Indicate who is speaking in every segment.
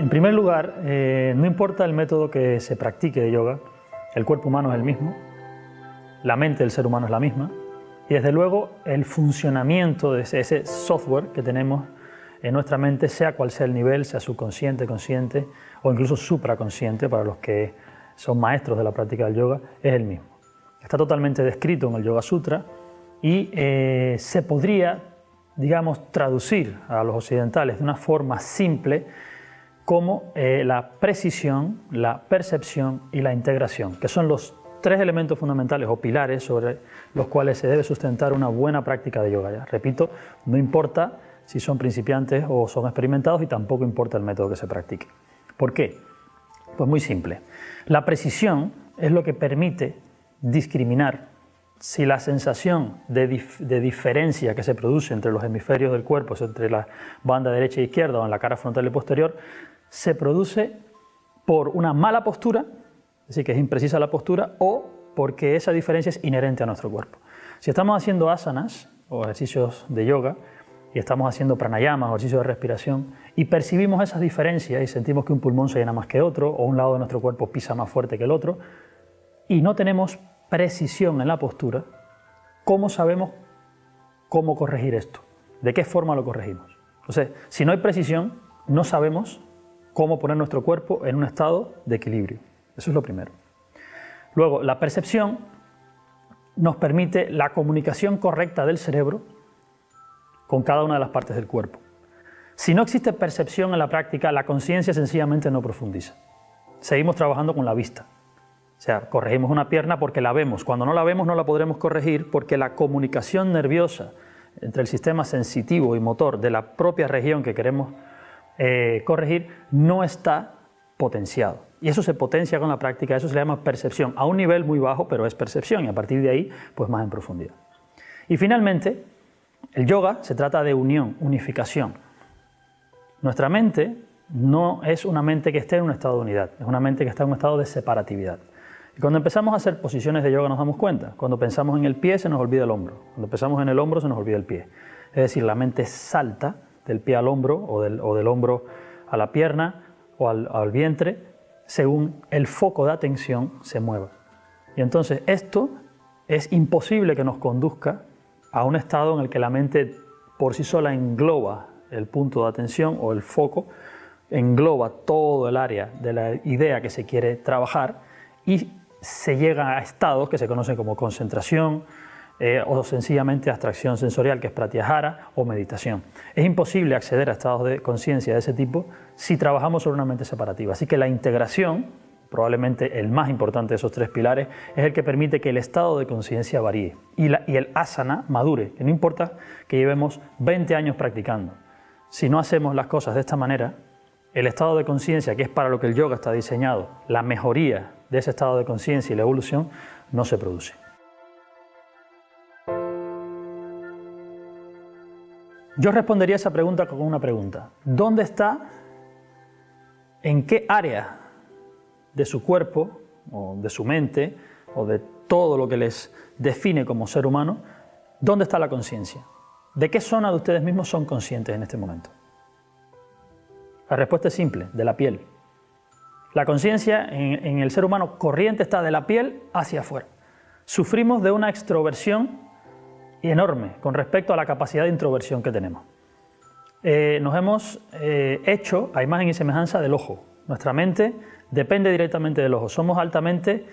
Speaker 1: En primer lugar, no importa el método que se practique de yoga, el cuerpo humano es el mismo, la mente del ser humano es la misma y desde luego el funcionamiento de ese software que tenemos en nuestra mente, sea cual sea el nivel, sea subconsciente, consciente o incluso supraconsciente para los que son maestros de la práctica del yoga, es el mismo. Está totalmente descrito en el Yoga Sutra y se podría, digamos, traducir a los occidentales de una forma simple como la precisión, la percepción y la integración, que son los tres elementos fundamentales o pilares sobre los cuales se debe sustentar una buena práctica de yoga. Ya repito, no importa si son principiantes o son experimentados y tampoco importa el método que se practique. ¿Por qué? Pues muy simple. La precisión es lo que permite discriminar si la sensación de diferencia que se produce entre los hemisferios del cuerpo, entre la banda derecha e izquierda o en la cara frontal y posterior, se produce por una mala postura, es decir, que es imprecisa la postura, o porque esa diferencia es inherente a nuestro cuerpo. Si estamos haciendo asanas o ejercicios de yoga y estamos haciendo pranayama o ejercicios de respiración y percibimos esas diferencias y sentimos que un pulmón se llena más que otro o un lado de nuestro cuerpo pisa más fuerte que el otro y no tenemos precisión en la postura, ¿cómo sabemos cómo corregir esto? ¿De qué forma lo corregimos? Entonces, si no hay precisión, no sabemos cómo poner nuestro cuerpo en un estado de equilibrio. Eso es lo primero. Luego, la percepción nos permite la comunicación correcta del cerebro con cada una de las partes del cuerpo. Si no existe percepción en la práctica, la conciencia sencillamente no profundiza. Seguimos trabajando con la vista. O sea, corregimos una pierna porque la vemos. Cuando no la vemos no la podremos corregir porque la comunicación nerviosa entre el sistema sensitivo y motor de la propia región que queremos corregir no está potenciado. Y eso se potencia con la práctica, eso se le llama percepción, a un nivel muy bajo, pero es percepción y a partir de ahí, pues más en profundidad. Y finalmente, el yoga se trata de unión, unificación. Nuestra mente no es una mente que esté en un estado de unidad, es una mente que está en un estado de separatividad. Y cuando empezamos a hacer posiciones de yoga nos damos cuenta. Cuando pensamos en el pie se nos olvida el hombro. Cuando pensamos en el hombro se nos olvida el pie. Es decir, la mente salta del pie al hombro o del hombro a la pierna o al vientre según el foco de atención se mueva. Y entonces esto es imposible que nos conduzca a un estado en el que la mente por sí sola engloba el punto de atención o el foco, engloba todo el área de la idea que se quiere trabajar y se llega a estados que se conocen como concentración o sencillamente abstracción sensorial, que es pratyahara o meditación. Es imposible acceder a estados de conciencia de ese tipo si trabajamos sobre una mente separativa. Así que la integración, probablemente el más importante de esos tres pilares, es el que permite que el estado de conciencia varíe y el asana madure, que no importa que llevemos 20 años practicando. Si no hacemos las cosas de esta manera, el estado de conciencia, que es para lo que el yoga está diseñado, la mejoría de ese estado de conciencia y la evolución, no se produce. Yo respondería a esa pregunta con una pregunta. ¿Dónde está, en qué área de su cuerpo, o de su mente, o de todo lo que les define como ser humano, dónde está la conciencia? ¿De qué zona de ustedes mismos son conscientes en este momento? La respuesta es simple, de la piel. La conciencia en el ser humano corriente está de la piel hacia afuera. Sufrimos de una extroversión enorme con respecto a la capacidad de introversión que tenemos. Nos hemos hecho a imagen y semejanza del ojo. Nuestra mente depende directamente del ojo. Somos altamente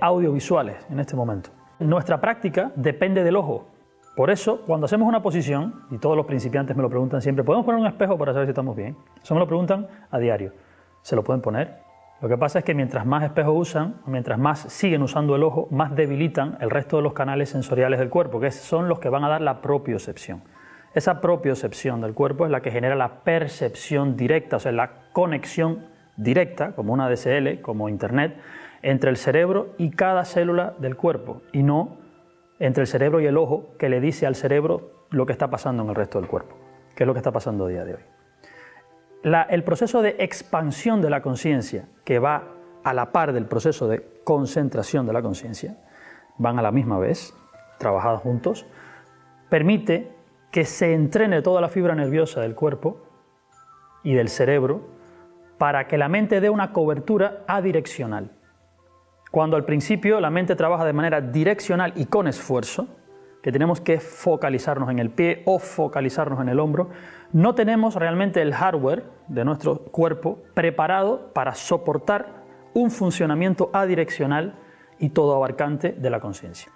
Speaker 1: audiovisuales en este momento. Nuestra práctica depende del ojo. Por eso, cuando hacemos una posición, y todos los principiantes me lo preguntan siempre, ¿podemos poner un espejo para saber si estamos bien? Eso me lo preguntan a diario. ¿Se lo pueden poner? Lo que pasa es que mientras más espejos usan, mientras más siguen usando el ojo, más debilitan el resto de los canales sensoriales del cuerpo, que son los que van a dar la propiocepción. Esa propiocepción del cuerpo es la que genera la percepción directa, o sea, la conexión directa, como una DSL, como Internet, entre el cerebro y cada célula del cuerpo, y no entre el cerebro y el ojo, que le dice al cerebro lo que está pasando en el resto del cuerpo, que es lo que está pasando a día de hoy. El proceso de expansión de la conciencia, que va a la par del proceso de concentración de la conciencia, van a la misma vez, trabajados juntos, permite que se entrene toda la fibra nerviosa del cuerpo y del cerebro para que la mente dé una cobertura adireccional. Cuando al principio la mente trabaja de manera direccional y con esfuerzo, que tenemos que focalizarnos en el pie o focalizarnos en el hombro, no tenemos realmente el hardware de nuestro cuerpo preparado para soportar un funcionamiento adireccional y todo abarcante de la conciencia.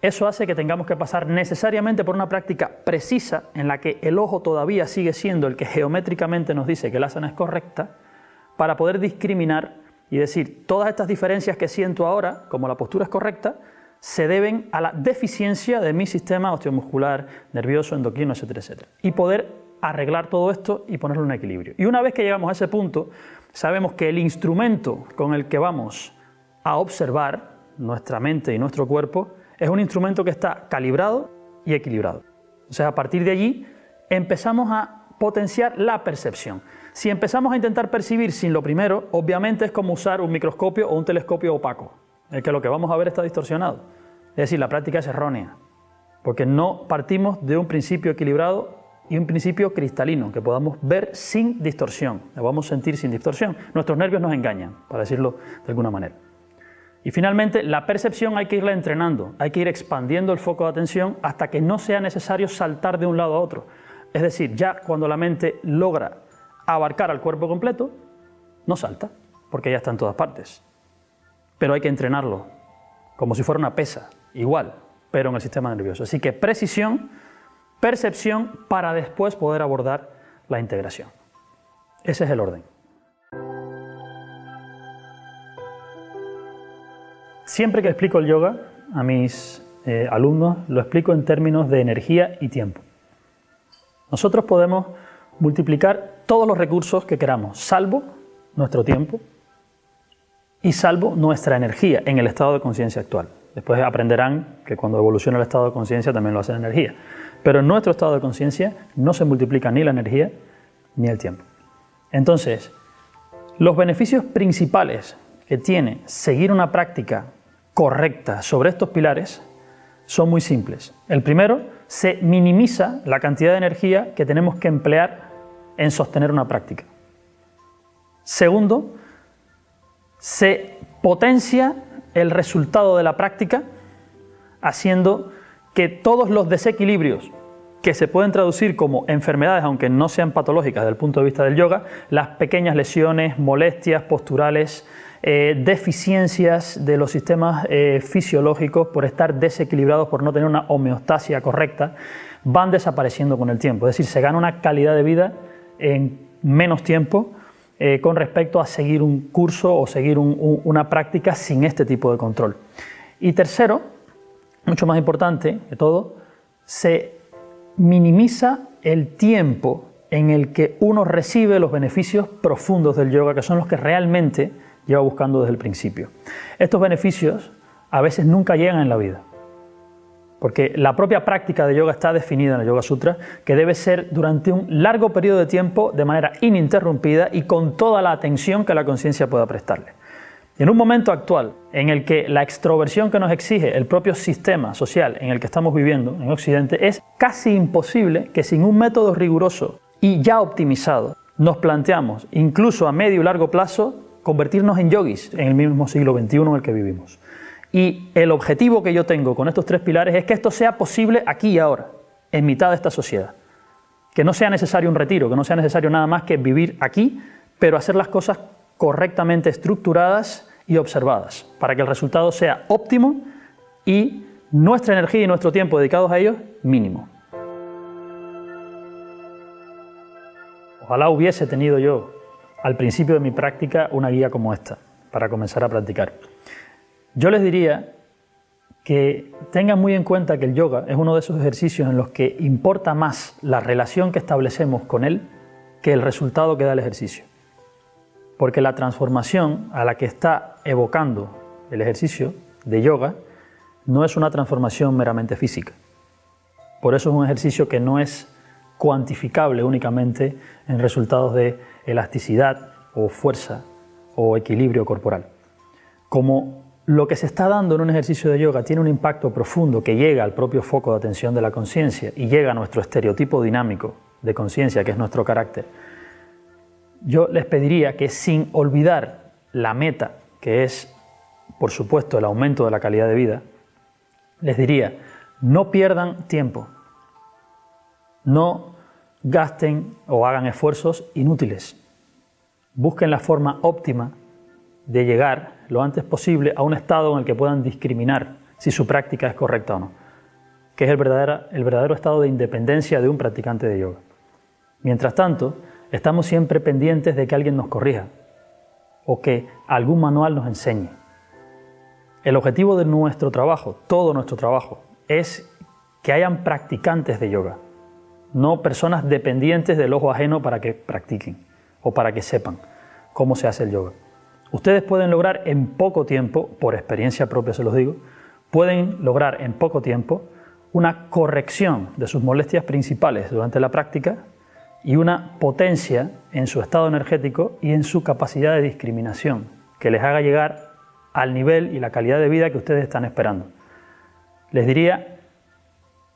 Speaker 1: Eso hace que tengamos que pasar necesariamente por una práctica precisa en la que el ojo todavía sigue siendo el que geométricamente nos dice que la asana es correcta, para poder discriminar y decir todas estas diferencias que siento ahora, como la postura es correcta, se deben a la deficiencia de mi sistema osteomuscular, nervioso, endocrino, etcétera, etcétera. Y poder arreglar todo esto y ponerlo en equilibrio. Y una vez que llegamos a ese punto, sabemos que el instrumento con el que vamos a observar nuestra mente y nuestro cuerpo es un instrumento que está calibrado y equilibrado. O sea, a partir de allí empezamos a potenciar la percepción. Si empezamos a intentar percibir sin lo primero, obviamente es como usar un microscopio o un telescopio opaco, en el que lo que vamos a ver está distorsionado. Es decir, la práctica es errónea, porque no partimos de un principio equilibrado y un principio cristalino, que podamos ver sin distorsión, lo vamos a sentir sin distorsión. Nuestros nervios nos engañan, para decirlo de alguna manera. Y finalmente, la percepción hay que irla entrenando, hay que ir expandiendo el foco de atención hasta que no sea necesario saltar de un lado a otro. Es decir, ya cuando la mente logra abarcar al cuerpo completo, no salta, porque ya está en todas partes. Pero hay que entrenarlo, como si fuera una pesa, igual, pero en el sistema nervioso. Así que precisión, percepción, para después poder abordar la integración. Ese es el orden. Siempre que explico el yoga a mis alumnos, lo explico en términos de energía y tiempo. Nosotros podemos multiplicar todos los recursos que queramos, salvo nuestro tiempo y salvo nuestra energía en el estado de conciencia actual. Después aprenderán que cuando evoluciona el estado de conciencia también lo hace la energía. Pero en nuestro estado de conciencia no se multiplica ni la energía ni el tiempo. Entonces, los beneficios principales que tiene seguir una práctica correcta sobre estos pilares son muy simples. El primero, se minimiza la cantidad de energía que tenemos que emplear en sostener una práctica. Segundo, se potencia el resultado de la práctica haciendo que todos los desequilibrios que se pueden traducir como enfermedades, aunque no sean patológicas desde el punto de vista del yoga, las pequeñas lesiones, molestias posturales, deficiencias de los sistemas fisiológicos por estar desequilibrados, por no tener una homeostasia correcta, van desapareciendo con el tiempo. Es decir, se gana una calidad de vida en menos tiempo con respecto a seguir un curso o seguir una práctica sin este tipo de control. Y tercero, mucho más importante de todo, se minimiza el tiempo en el que uno recibe los beneficios profundos del yoga, que son los que realmente lleva buscando desde el principio. Estos beneficios a veces nunca llegan en la vida, porque la propia práctica de yoga está definida en el Yoga Sutra, que debe ser durante un largo periodo de tiempo, de manera ininterrumpida y con toda la atención que la conciencia pueda prestarle. Y en un momento actual, en el que la extroversión que nos exige el propio sistema social en el que estamos viviendo en Occidente, es casi imposible que sin un método riguroso y ya optimizado nos planteamos, incluso a medio y largo plazo, convertirnos en yogis en el mismo siglo XXI en el que vivimos. Y el objetivo que yo tengo con estos tres pilares es que esto sea posible aquí y ahora, en mitad de esta sociedad. Que no sea necesario un retiro, que no sea necesario nada más que vivir aquí, pero hacer las cosas correctamente estructuradas y observadas, para que el resultado sea óptimo y nuestra energía y nuestro tiempo dedicados a ellos, mínimo. Ojalá hubiese tenido yo al principio de mi práctica una guía como esta, para comenzar a practicar. Yo les diría que tengan muy en cuenta que el yoga es uno de esos ejercicios en los que importa más la relación que establecemos con él que el resultado que da el ejercicio. Porque la transformación a la que está evocando el ejercicio de yoga no es una transformación meramente física. Por eso es un ejercicio que no es cuantificable únicamente en resultados de elasticidad o fuerza o equilibrio corporal. Como lo que se está dando en un ejercicio de yoga tiene un impacto profundo que llega al propio foco de atención de la conciencia y llega a nuestro estereotipo dinámico de conciencia, que es nuestro carácter, yo les pediría que, sin olvidar la meta, que es, por supuesto, el aumento de la calidad de vida, les diría, no pierdan tiempo, no gasten o hagan esfuerzos inútiles. Busquen la forma óptima de llegar lo antes posible a un estado en el que puedan discriminar si su práctica es correcta o no, que es el verdadero estado de independencia de un practicante de yoga. Mientras tanto, estamos siempre pendientes de que alguien nos corrija o que algún manual nos enseñe. El objetivo de nuestro trabajo, todo nuestro trabajo, es que hayan practicantes de yoga, no personas dependientes del ojo ajeno para que practiquen o para que sepan cómo se hace el yoga. Ustedes pueden lograr en poco tiempo, por experiencia propia se los digo, pueden lograr en poco tiempo una corrección de sus molestias principales durante la práctica y una potencia en su estado energético y en su capacidad de discriminación, que les haga llegar al nivel y la calidad de vida que ustedes están esperando. Les diría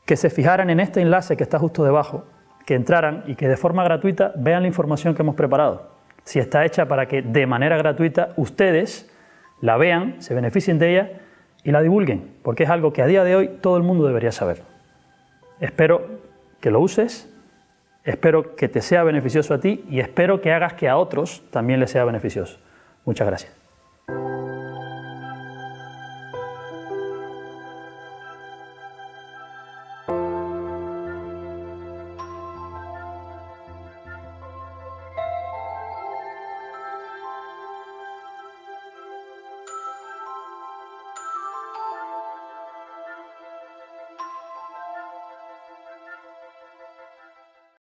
Speaker 1: que se fijaran en este enlace que está justo debajo, que entraran y que de forma gratuita vean la información que hemos preparado. Si está hecha para que de manera gratuita ustedes la vean, se beneficien de ella y la divulguen, porque es algo que a día de hoy todo el mundo debería saber. Espero que lo uses, espero que te sea beneficioso a ti y espero que hagas que a otros también les sea beneficioso. Muchas gracias.